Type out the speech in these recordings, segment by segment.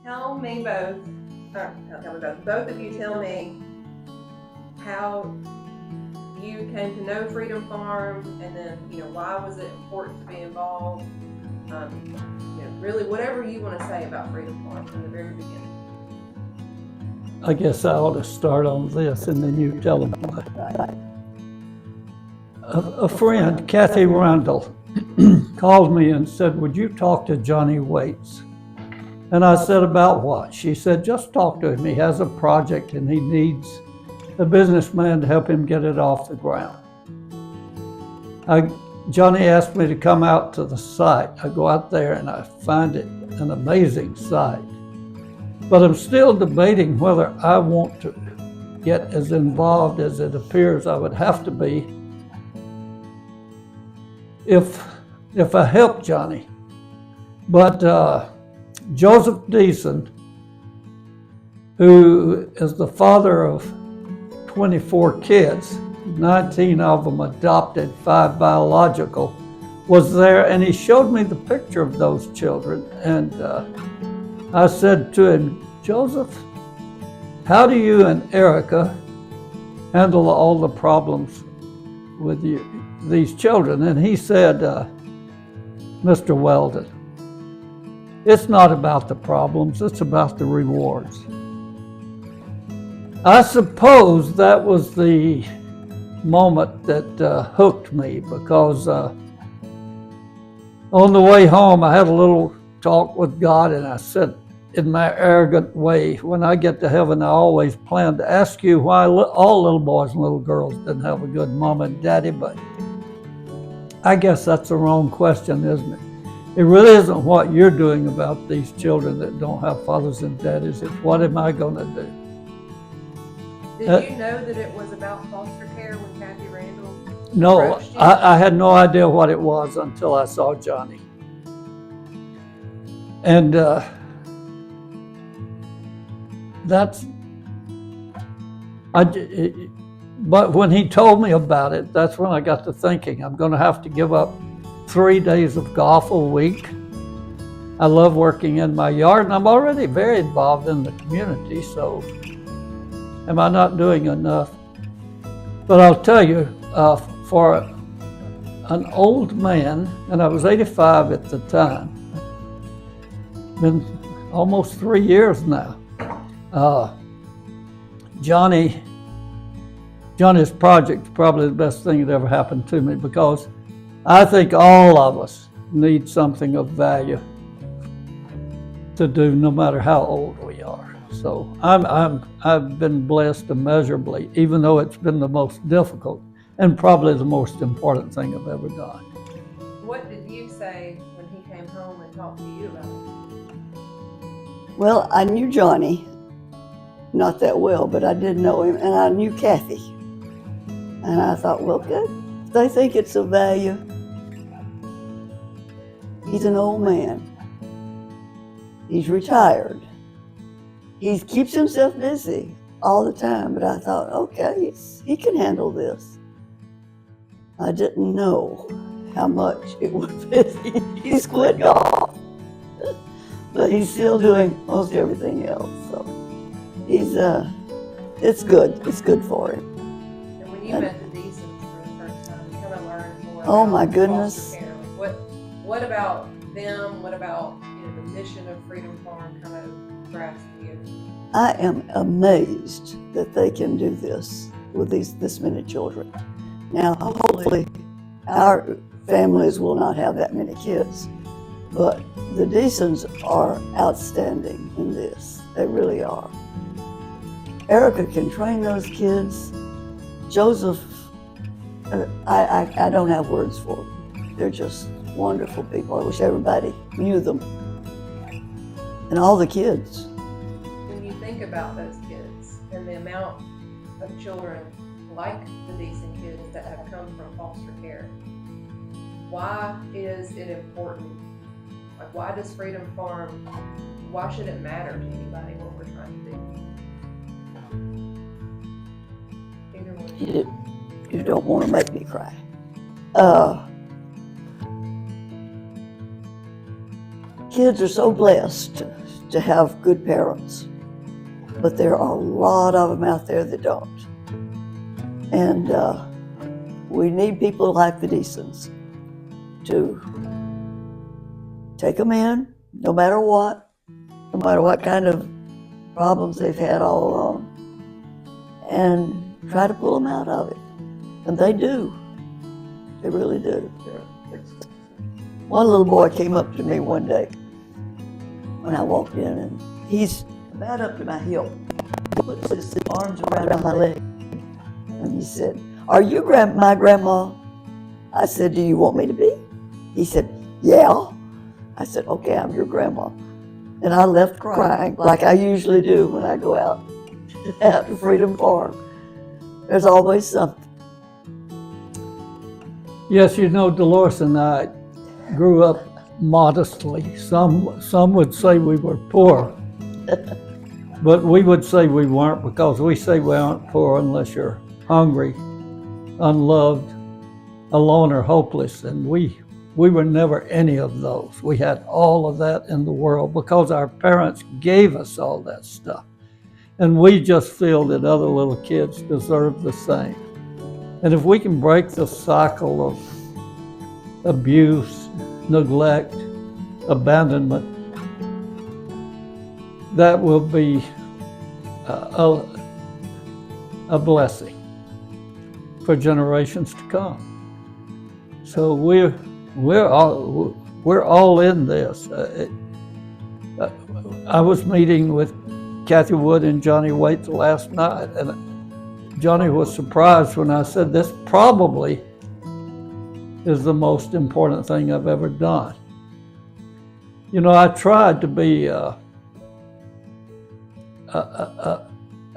Tell me both, tell me both of you tell me how you came to know Freedom Farm, and then, why was it important to be involved? Really, whatever you want to say about Freedom Farm from the very beginning. I guess I ought to start on this and then you tell them. A friend, Kathy Randall, called me and said, would you talk to Johnny Waits? And I said, about what? She said, just talk to him. He has a project and he needs a businessman to help him get it off the ground. Johnny asked me to come out to the site. I go out there and I find it an amazing site. But I'm still debating whether I want to get as involved as it appears I would have to be if I help Johnny. But Joseph Deason, who is the father of 24 kids, 19 of them adopted, 5 biological, was there, and he showed me the picture of those children. And I said to him, Joseph, how do you and Erica handle all the problems with these children? And he said, Mr. Weldon, it's not about the problems, it's about the rewards. I suppose that was the moment that hooked me, because on the way home I had a little talk with God, and I said in my arrogant way, when I get to heaven I always plan to ask you why all little boys and little girls didn't have a good mama and daddy, but I guess that's the wrong question, isn't it? It really isn't what you're doing about these children that don't have fathers and daddies, it's what am I going to do? Did you know that it was about foster care when Kathy Randall No, approached you? I had no idea what it was until I saw Johnny. And but when he told me about it, that's when I got to thinking, I'm going to have to give up 3 days of golf a week. I love working in my yard, and I'm already very involved in the community, so am I not doing enough? But I'll tell you, for an old man, and I was 85 at the time, been almost 3 years now, Johnny's project is probably the best thing that ever happened to me, because I think all of us need something of value to do, no matter how old we are. So I've been blessed immeasurably, even though it's been the most difficult and probably the most important thing I've ever done. What did you say when he came home and talked to you about it? Well, I knew Johnny, not that well, but I did know him, and I knew Kathy. And I thought, well, good. If they think it's of value, he's an old man. He's retired. He keeps himself busy all the time, but I thought, okay, he can handle this. I didn't know how much it would fit. He's quit golf, but he's still doing most everything else. So it's good. It's good for him. And when you met the Deasons for the first time, you kind of learned more Oh about my foster goodness. care. Like what about them? What about the mission of Freedom Farm kind of grasped you? I am amazed that they can do this with this many children. Now, hopefully, our families will not have that many kids, but the Deasons are outstanding in this. They really are. Erica can train those kids. Joseph, I don't have words for them. They're just wonderful people. I wish everybody knew them. And all the kids. When you think about those kids and the amount of children like the Deason kids that have come from foster care, why is it important? Like, why does Freedom Farm, why should it matter to anybody what we're trying to do? Either one. You don't want to make me cry. Kids are so blessed to have good parents. But there are a lot of them out there that don't. And we need people like the Deasons to take them in, no matter what kind of problems they've had all along, and try to pull them out of it. And they do. They really do. One little boy came up to me one day when I walked in, and he's about up to my hip. He puts his arms around my leg, and he said, "Are you my grandma?" I said, "Do you want me to be?" He said, "Yeah." I said, "Okay, I'm your grandma." And I left crying, like I usually do when I go out to Freedom Farm. There's always something. Yes, you know, Delores and I grew up modestly. Some would say we were poor, but we would say we weren't, because we say we aren't poor unless you're hungry, unloved, alone, or hopeless. And we were never any of those. We had all of that in the world because our parents gave us all that stuff. And we just feel that other little kids deserve the same. And if we can break the cycle of abuse, neglect, abandonment, that will be a blessing for generations to come. So we're all in this. I was meeting with Kathy Wood and Johnny Waite last night, and Johnny was surprised when I said this probably is the most important thing I've ever done. You know, I tried to be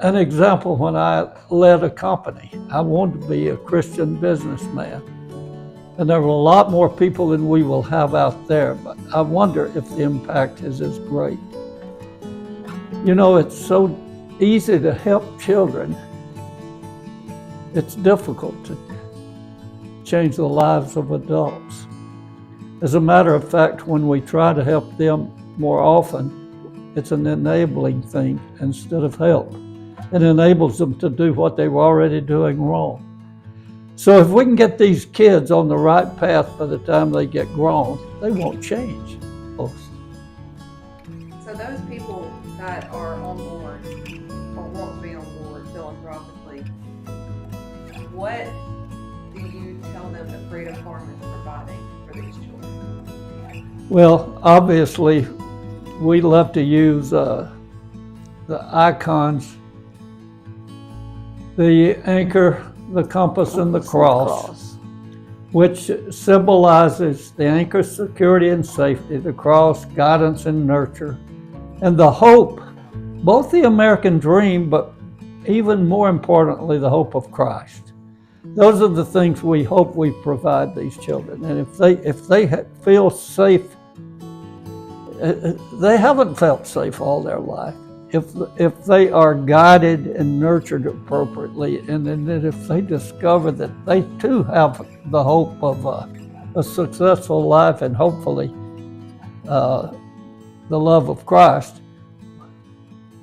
an example when I led a company. I wanted to be a Christian businessman. And there are a lot more people than we will have out there, but I wonder if the impact is as great. You know, it's so easy to help children. It's difficult to change the lives of adults. As a matter of fact, when we try to help them more often, it's an enabling thing instead of help. It enables them to do what they were already doing wrong. So if we can get these kids on the right path by the time they get grown, they won't change. So those people that are on board or want to be on board philanthropically, what do you tell them that Freedom Farm is providing for these children? Well, obviously, we love to use the icons, the anchor, the compass, and the cross, which symbolizes the anchor, security and safety, the cross, guidance and nurture, and the hope, both the American dream, but even more importantly, the hope of Christ. Those are the things we hope we provide these children. And if they feel safe, they haven't felt safe all their life. If they are guided and nurtured appropriately, and then if they discover that they too have the hope of a successful life and hopefully the love of Christ,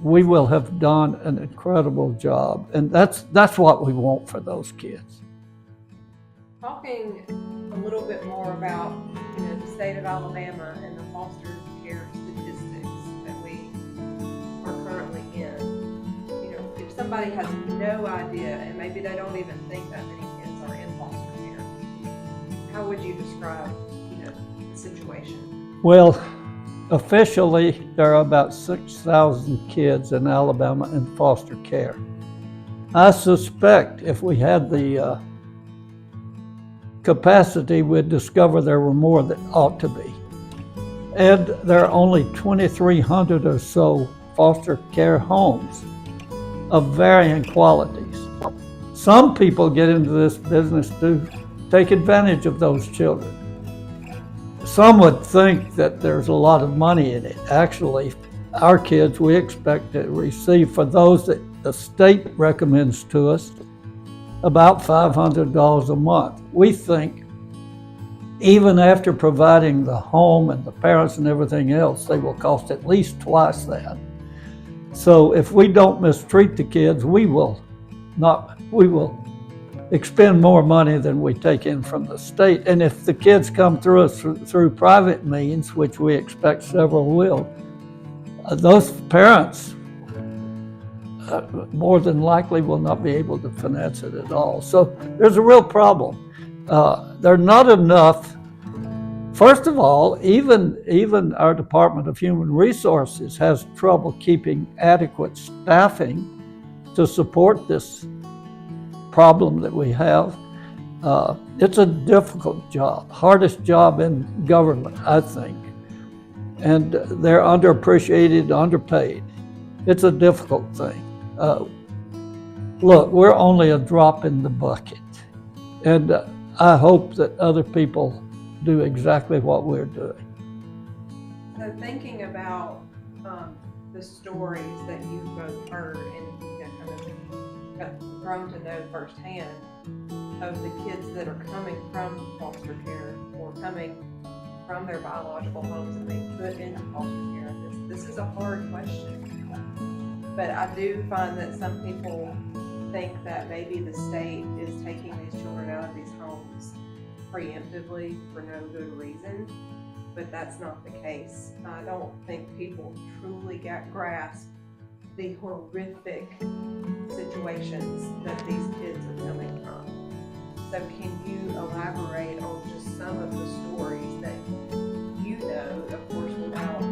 we will have done an incredible job. And that's what we want for those kids. Talking a little bit more about the state of Alabama and the foster care statistics that we are currently in. If somebody has no idea, and maybe they don't even think that many kids are in foster care, how would you describe the situation? Well, officially, there are about 6,000 kids in Alabama in foster care. I suspect if we had the capacity, we'd discover there were more than ought to be. And there are only 2,300 or so foster care homes of varying qualities. Some people get into this business to take advantage of those children. Some would think that there's a lot of money in it. Actually, our kids, we expect to receive, for those that the state recommends to us, about $500 a month. We think Even after providing the home and the parents and everything else, they will cost at least twice that. So if we don't mistreat the kids, we will expend more money than we take in from the state. And if the kids come through us through private means, which we expect several will, those parents more than likely will not be able to finance it at all. So there's a real problem. There are not enough. First of all, even our Department of Human Resources has trouble keeping adequate staffing to support this problem that we have. It's a difficult job, hardest job in government, I think. And they're underappreciated, underpaid. It's a difficult thing. Look, we're only a drop in the bucket. And I hope that other people do exactly what we're doing. So thinking about the stories that you've both heard and kind of have grown to know firsthand of the kids that are coming from foster care or coming from their biological homes and being put into foster care, this is a hard question. But I do find that some people think that maybe the state is taking these children out of these homes preemptively for no good reason, but that's not the case. I don't think people truly grasp the horrific situations that these kids are coming from. So can you elaborate on just some of the stories that you know, of course without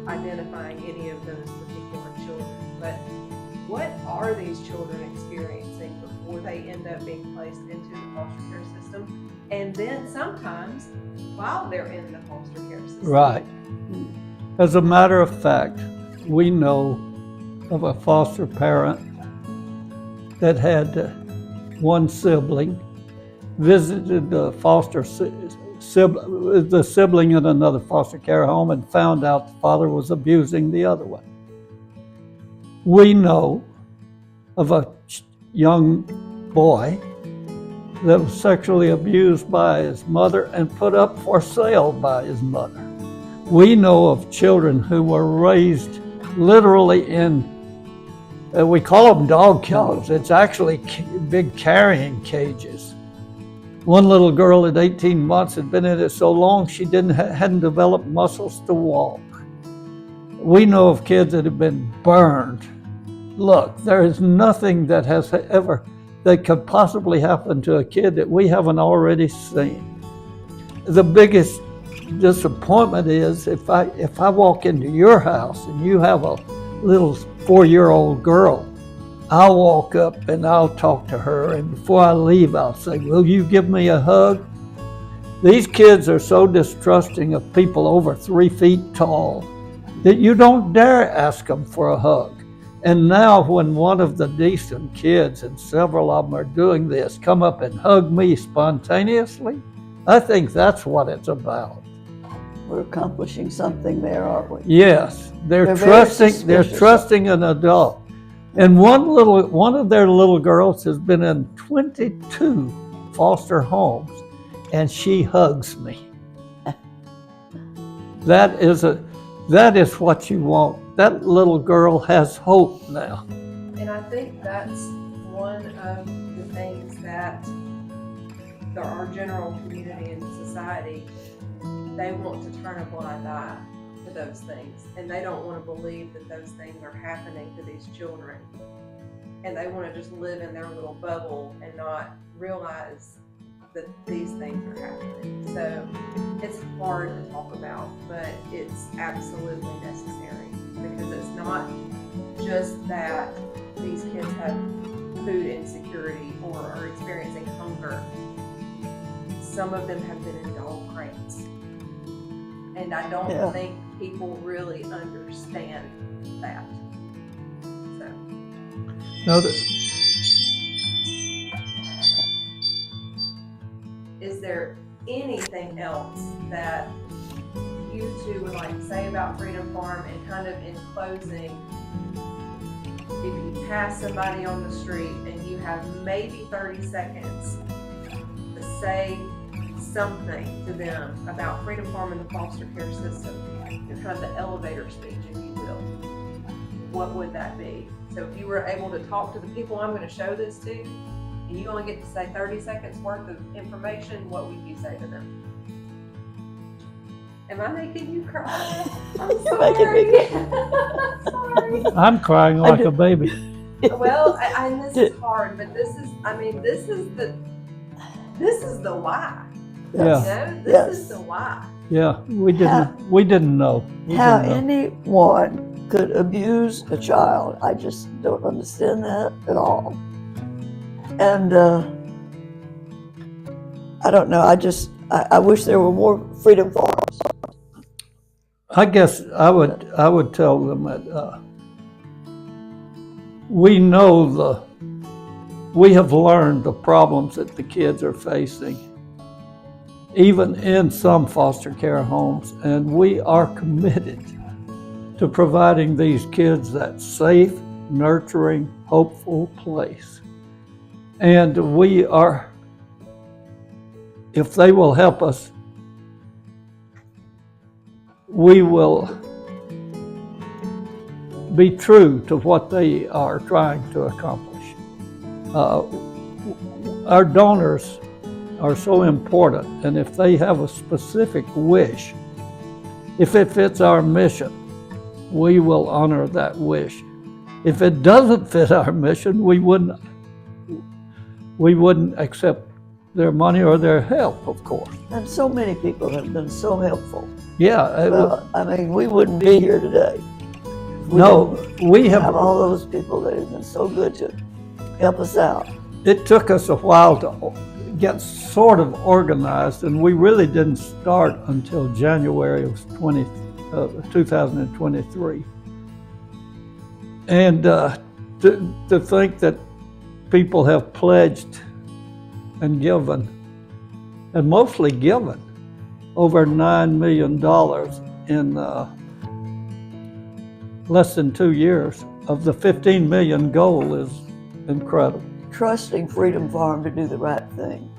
identifying any of those particular children, but what are these children experiencing before they end up being placed into the foster care system? And then sometimes while they're in the foster care system. Right. As a matter of fact, we know of a foster parent that had one sibling, visited the sibling in another foster care home and found out the father was abusing the other one. We know of a young boy that was sexually abused by his mother and put up for sale by his mother. We know of children who were raised literally in, we call them dog kennels. It's actually big carrying cages. One little girl at 18 months had been in it so long she hadn't developed muscles to walk. We know of kids that have been burned. Look, there is nothing that could possibly happen to a kid that we haven't already seen. The biggest disappointment is if I walk into your house and you have a little 4-year-old girl, I'll walk up and I'll talk to her, and before I leave I'll say, will you give me a hug? These kids are so distrusting of people over 3 feet tall that you don't dare ask them for a hug. And now when one of the decent kids, and several of them are doing this, come up and hug me spontaneously, I think that's what it's about. We're accomplishing something there, aren't we? Yes, they're trusting an adult. And one of their little girls has been in 22 foster homes, and she hugs me. That is what you want. That little girl has hope now. And I think that's one of the things that our general community and society, they want to turn a blind eye to those things. And they don't want to believe that those things are happening to these children. And they want to just live in their little bubble and not realize that these things are happening. So it's hard to talk about, but it's absolutely necessary, because it's not just that these kids have food insecurity or are experiencing hunger. Some of them have been in dog crates. And I don't think people really understand that. So. No, Is there anything else that you two would like to say about Freedom Farm? And kind of in closing, if you pass somebody on the street and you have maybe 30 seconds to say something to them about Freedom Farm and the foster care system, and kind of the elevator speech, if you will, what would that be? So if you were able to talk to the people I'm going to show this to, and you only get to say 30 seconds worth of information, what would you say to them? Am I making you cry? I'm You're making me sorry. I'm crying like a baby. Well, and this is hard, but this is the why. Yes. You know, this Yes. is the why. Yeah, we didn't know. We How didn't know. anyone could abuse a child, I just don't understand that at all. And I don't know. I wish there were more Freedom Farms. I guess I would tell them that we have learned the problems that the kids are facing, even in some foster care homes, and we are committed to providing these kids that safe, nurturing, hopeful place. And we are, if they will help us, we will be true to what they are trying to accomplish. Our donors are so important, and if they have a specific wish, if it fits our mission, we will honor that wish. If it doesn't fit our mission, we wouldn't accept their money or their help, of course. And so many people have been so helpful. Yeah. Well, I mean, we wouldn't be here today. We Have have. all those people that have been so good to help us out. It took us a while to get sort of organized, and we really didn't start until January of 2023. And to think that people have pledged and given, and mostly given, over $9 million in less than 2 years of the 15 million goal is incredible. Trusting Freedom Farm to do the right thing.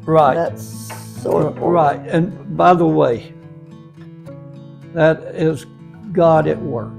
Right. That's so important. Right. And by the way, that is God at work.